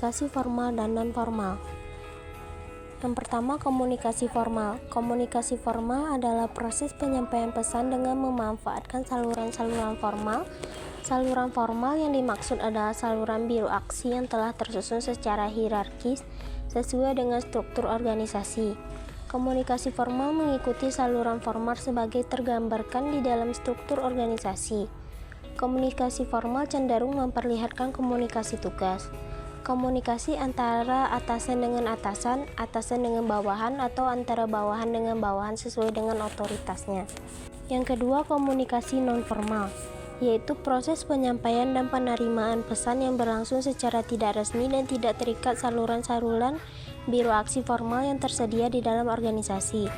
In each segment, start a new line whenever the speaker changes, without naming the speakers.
komunikasi formal dan non-formal. Yang pertama, komunikasi formal. Komunikasi formal adalah proses penyampaian pesan dengan memanfaatkan saluran-saluran formal. Saluran formal yang dimaksud adalah saluran biraksi yang telah tersusun secara hierarkis sesuai dengan struktur organisasi. Komunikasi formal mengikuti saluran formal sebagai tergambarkan di dalam struktur organisasi. Komunikasi formal cenderung memperlihatkan komunikasi tugas. Komunikasi antara atasan dengan atasan, atasan dengan bawahan, atau antara bawahan dengan bawahan sesuai dengan otoritasnya. Yang kedua, komunikasi nonformal, yaitu proses penyampaian dan penerimaan pesan yang berlangsung secara tidak resmi dan tidak terikat saluran-saluran biraksi formal yang tersedia di dalam organisasi.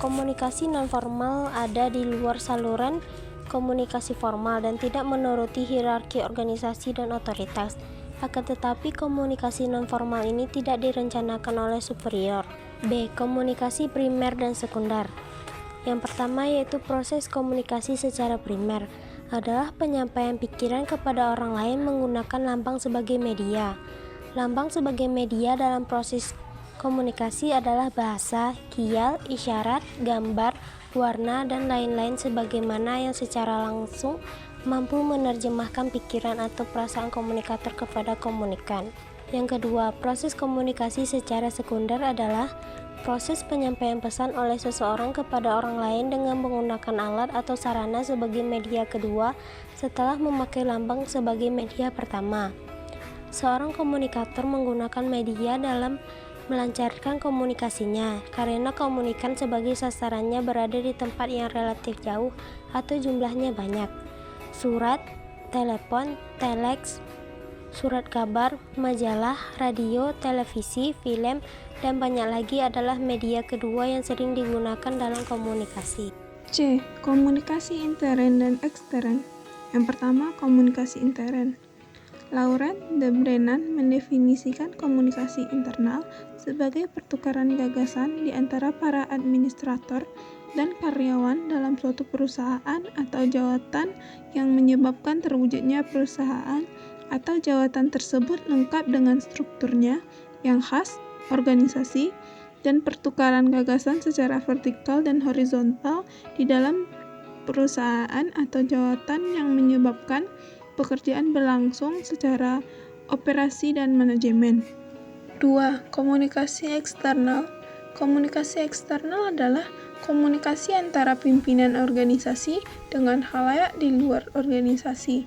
Komunikasi nonformal ada di luar saluran komunikasi formal dan tidak menuruti hierarki organisasi dan otoritas. Akan tetapi komunikasi nonformal ini tidak direncanakan oleh superior. B. Komunikasi primer dan sekunder. Yang pertama yaitu proses komunikasi secara primer adalah penyampaian pikiran kepada orang lain menggunakan lambang sebagai media. Lambang sebagai media dalam proses komunikasi adalah bahasa, kial, isyarat, gambar, warna, dan lain-lain sebagaimana yang secara langsung mampu menerjemahkan pikiran atau perasaan komunikator kepada komunikan. Yang kedua, proses komunikasi secara sekunder adalah proses penyampaian pesan oleh seseorang kepada orang lain dengan menggunakan alat atau sarana sebagai media kedua setelah memakai lambang sebagai media pertama. Seorang komunikator menggunakan media dalam melancarkan komunikasinya karena komunikan sebagai sasarannya berada di tempat yang relatif jauh atau jumlahnya banyak. Surat, telepon, telex, surat kabar, majalah, radio, televisi, film, dan banyak lagi adalah media kedua yang sering digunakan dalam komunikasi.
C. Komunikasi intern dan ekstern. Yang pertama, komunikasi intern. Laurent de Brennan mendefinisikan komunikasi internal sebagai pertukaran gagasan di antara para administrator dan karyawan dalam suatu perusahaan atau jawatan yang menyebabkan terwujudnya perusahaan atau jawatan tersebut lengkap dengan strukturnya yang khas, organisasi, dan pertukaran gagasan secara vertikal dan horizontal di dalam perusahaan atau jawatan yang menyebabkan pekerjaan berlangsung secara operasi dan manajemen. 2. Komunikasi eksternal. Komunikasi eksternal adalah komunikasi antara pimpinan organisasi dengan khalayak di luar organisasi.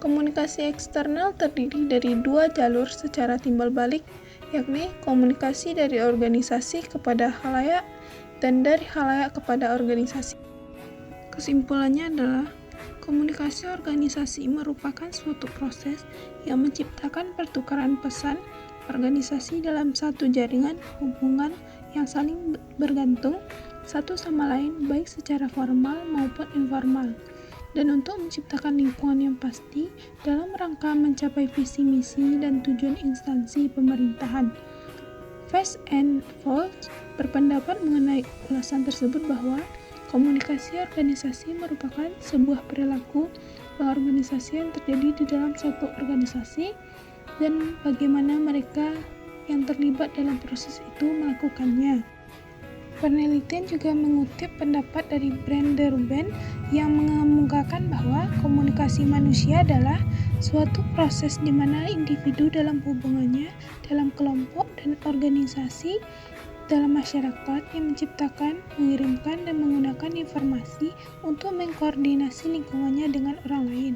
Komunikasi eksternal terdiri dari dua jalur secara timbal balik, yakni komunikasi dari organisasi kepada khalayak dan dari khalayak kepada organisasi. Kesimpulannya adalah komunikasi organisasi merupakan suatu proses yang menciptakan pertukaran pesan organisasi dalam satu jaringan hubungan yang saling bergantung satu sama lain baik secara formal maupun informal, dan untuk menciptakan lingkungan yang pasti dalam rangka mencapai visi misi dan tujuan instansi pemerintahan. Fast and Folds berpendapat mengenai ulasan tersebut bahwa komunikasi organisasi merupakan sebuah perilaku organisasi yang terjadi di dalam suatu organisasi dan bagaimana mereka yang terlibat dalam proses itu melakukannya. Penelitian juga mengutip pendapat dari Brand de Ruben yang mengemukakan bahwa komunikasi manusia adalah suatu proses di mana individu dalam hubungannya dalam kelompok dan organisasi dalam masyarakat yang menciptakan, mengirimkan, dan menggunakan informasi untuk mengkoordinasi lingkungannya dengan orang lain.